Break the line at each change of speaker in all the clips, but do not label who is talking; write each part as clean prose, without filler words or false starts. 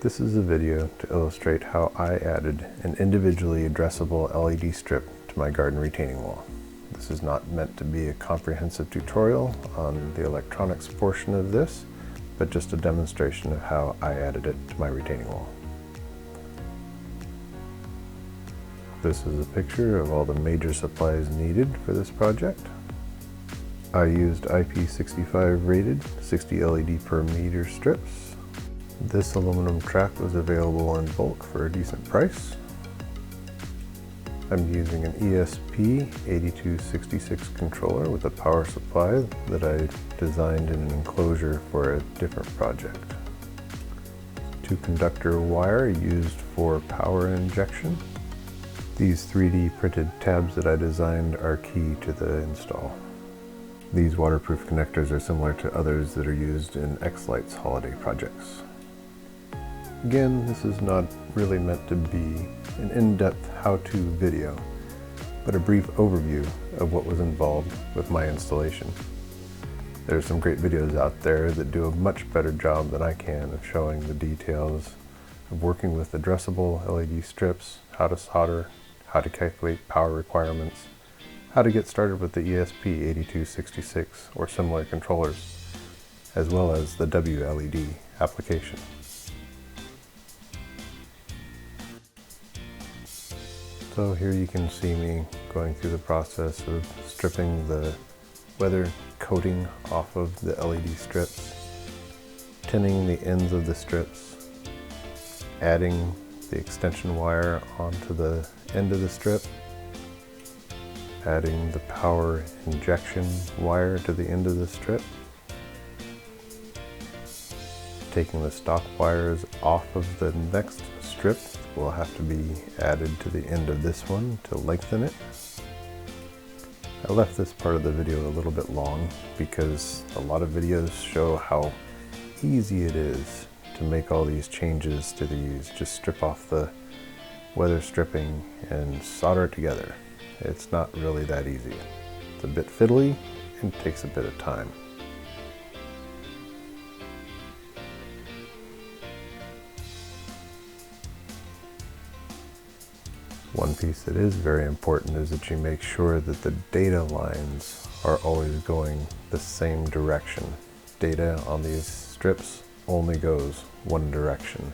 This is a video to illustrate how I added an individually addressable LED strip to my garden retaining wall. This is not meant to be a comprehensive tutorial on the electronics portion of this, but just a demonstration of how I added it to my retaining wall. This is a picture of all the major supplies needed for this project. I used IP65 rated 60 LED per meter strips. This aluminum track was available in bulk for a decent price. I'm using an ESP8266 controller with a power supply that I designed in an enclosure for a different project. 2-conductor wire used for power injection. These 3D printed tabs that I designed are key to the install. These waterproof connectors are similar to others that are used in X-Light's holiday projects. Again, this is not really meant to be an in-depth how-to video, but a brief overview of what was involved with my installation. There are some great videos out there that do a much better job than I can of showing the details of working with addressable LED strips, how to solder, how to calculate power requirements, how to get started with the ESP8266 or similar controllers, as well as the WLED application. So here you can see me going through the process of stripping the weather coating off of the LED strips, tinning the ends of the strips, adding the extension wire onto the end of the strip, adding the power injection wire to the end of the strip, taking the stock wires off of the next strip will have to be added to the end of this one to lengthen it. I left this part of the video a little bit long because a lot of videos show how easy it is to make all these changes to these. Just strip off the weather stripping and solder it together. It's not really that easy. It's a bit fiddly and takes a bit of time. One piece that is very important is that you make sure that the data lines are always going the same direction. Data on these strips only goes one direction.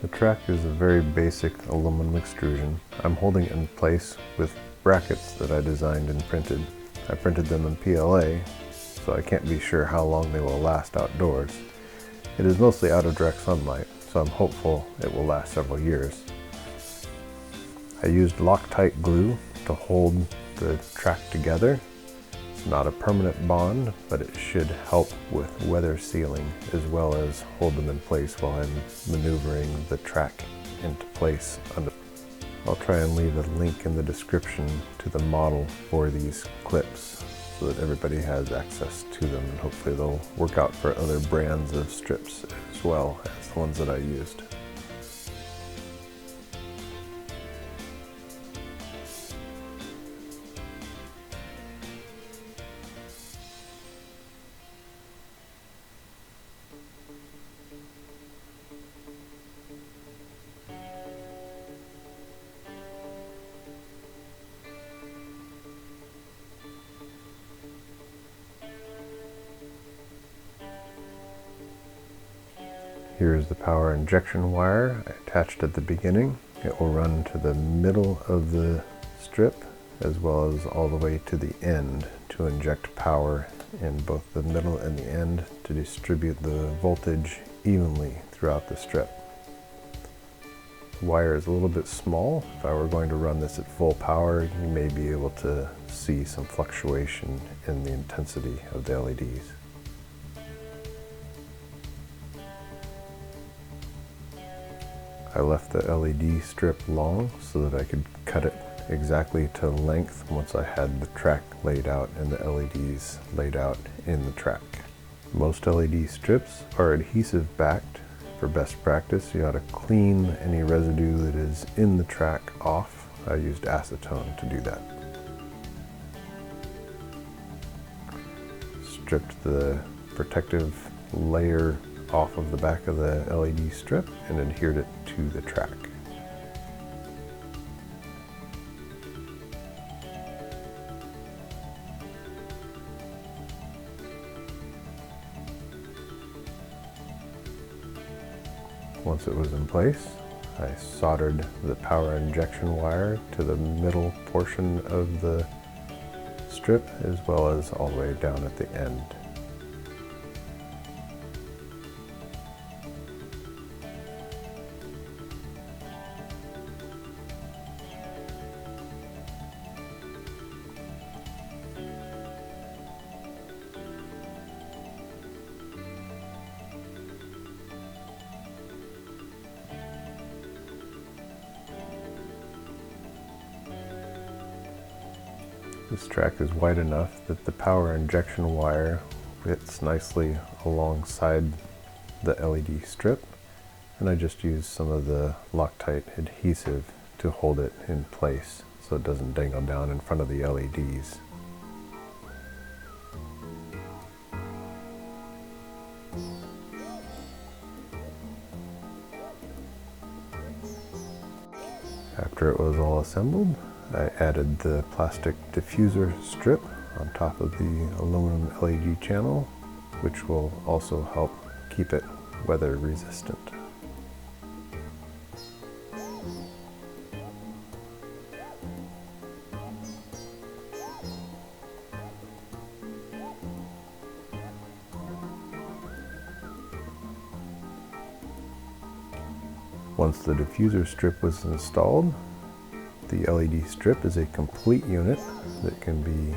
The track is a very basic aluminum extrusion. I'm holding it in place with brackets that I designed and printed. I printed them in PLA, so I can't be sure how long they will last outdoors. It is mostly out of direct sunlight, so I'm hopeful it will last several years. I used Loctite glue to hold the track together. It's not a permanent bond, but it should help with weather sealing as well as hold them in place while I'm maneuvering the track into place. I'll try and leave a link in the description to the model for these clips so that everybody has access to them, and hopefully they'll work out for other brands of strips as well as the ones that I used. Here's the power injection wire I attached at the beginning. It will run to the middle of the strip as well as all the way to the end to inject power in both the middle and the end to distribute the voltage evenly throughout the strip. The wire is a little bit small. If I were going to run this at full power, you may be able to see some fluctuation in the intensity of the LEDs. I left the LED strip long so that I could cut it exactly to length once I had the track laid out and the LEDs laid out in the track. Most LED strips are adhesive backed. For best practice, you ought to clean any residue that is in the track off. I used acetone to do that. Stripped the protective layer off of the back of the LED strip and adhered it to the track. Once it was in place, I soldered the power injection wire to the middle portion of the strip as well as all the way down at the end. This track is wide enough that the power injection wire fits nicely alongside the LED strip, and I just used some of the Loctite adhesive to hold it in place so it doesn't dangle down in front of the LEDs. After it was all assembled, I added the plastic diffuser strip on top of the aluminum LED channel, which will also help keep it weather resistant. Once the diffuser strip was installed, the LED strip is a complete unit that can be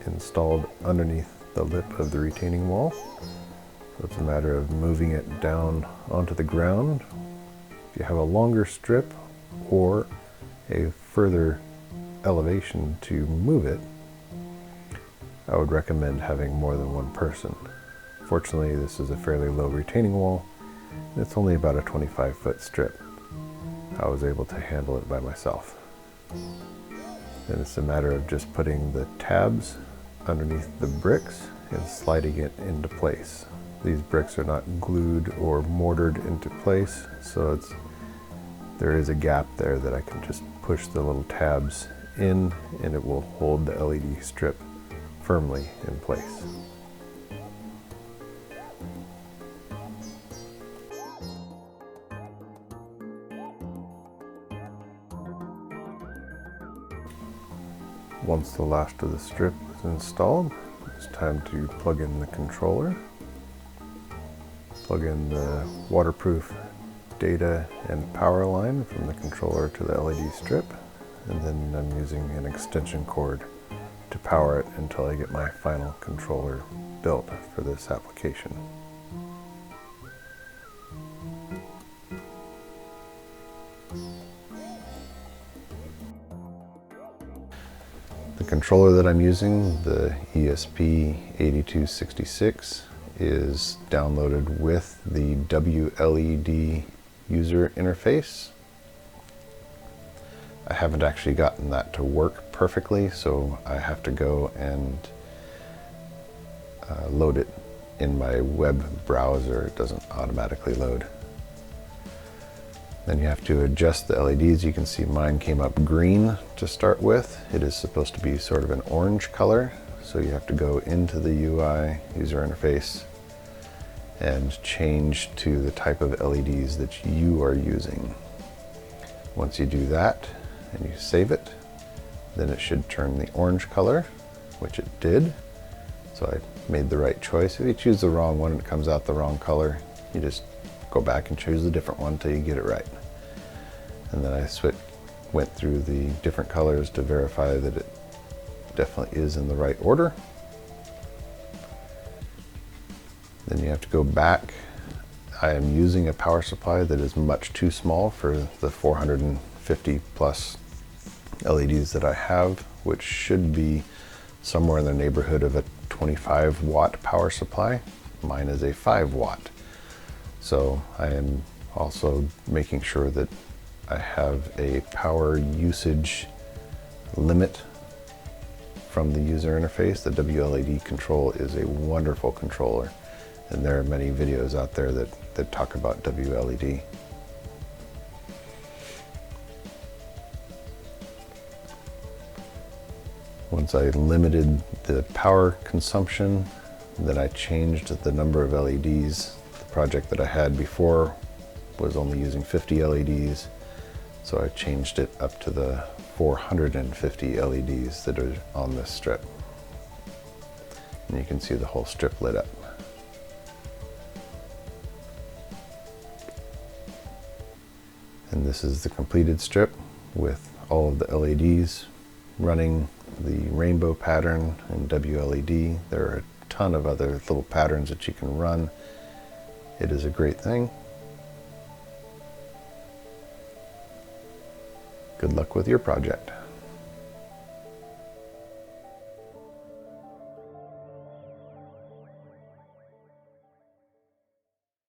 installed underneath the lip of the retaining wall. So it's a matter of moving it down onto the ground. If you have a longer strip or a further elevation to move it, I would recommend having more than one person. Fortunately, this is a fairly low retaining wall, and it's only about a 25-foot strip. I was able to handle it by myself. Then it's a matter of just putting the tabs underneath the bricks and sliding it into place. These bricks are not glued or mortared into place, so there is a gap there that I can just push the little tabs in and it will hold the LED strip firmly in place. Once the last of the strip is installed, it's time to plug in the controller. Plug in the waterproof data and power line from the controller to the LED strip, and then I'm using an extension cord to power it until I get my final controller built for this application. The controller that I'm using, the ESP8266, is downloaded with the WLED user interface. I haven't actually gotten that to work perfectly, so I have to go and load it in my web browser. It doesn't automatically load. Then you have to adjust the LEDs. You can see mine came up green to start with. It is supposed to be sort of an orange color, so you have to go into the UI user interface and change to the type of LEDs that you are using. Once you do that and you save it, then it should turn the orange color, which it did. So I made the right choice. If you choose the wrong one and it comes out the wrong color, you just go back and choose a different one until you get it right. And then I went through the different colors to verify that it definitely is in the right order. Then you have to go back. I am using a power supply that is much too small for the 450 plus LEDs that I have, which should be somewhere in the neighborhood of a 25 watt power supply. Mine is a 5 watt. So I am also making sure that I have a power usage limit from the user interface. The WLED control is a wonderful controller, and there are many videos out there that talk about WLED. Once I limited the power consumption, then I changed the number of LEDs. The project that I had before was only using 50 LEDs, so I changed it up to the 450 LEDs that are on this strip. And you can see the whole strip lit up. And this is the completed strip with all of the LEDs running the rainbow pattern and WLED. There are a ton of other little patterns that you can run. It is a great thing. Good luck with your project.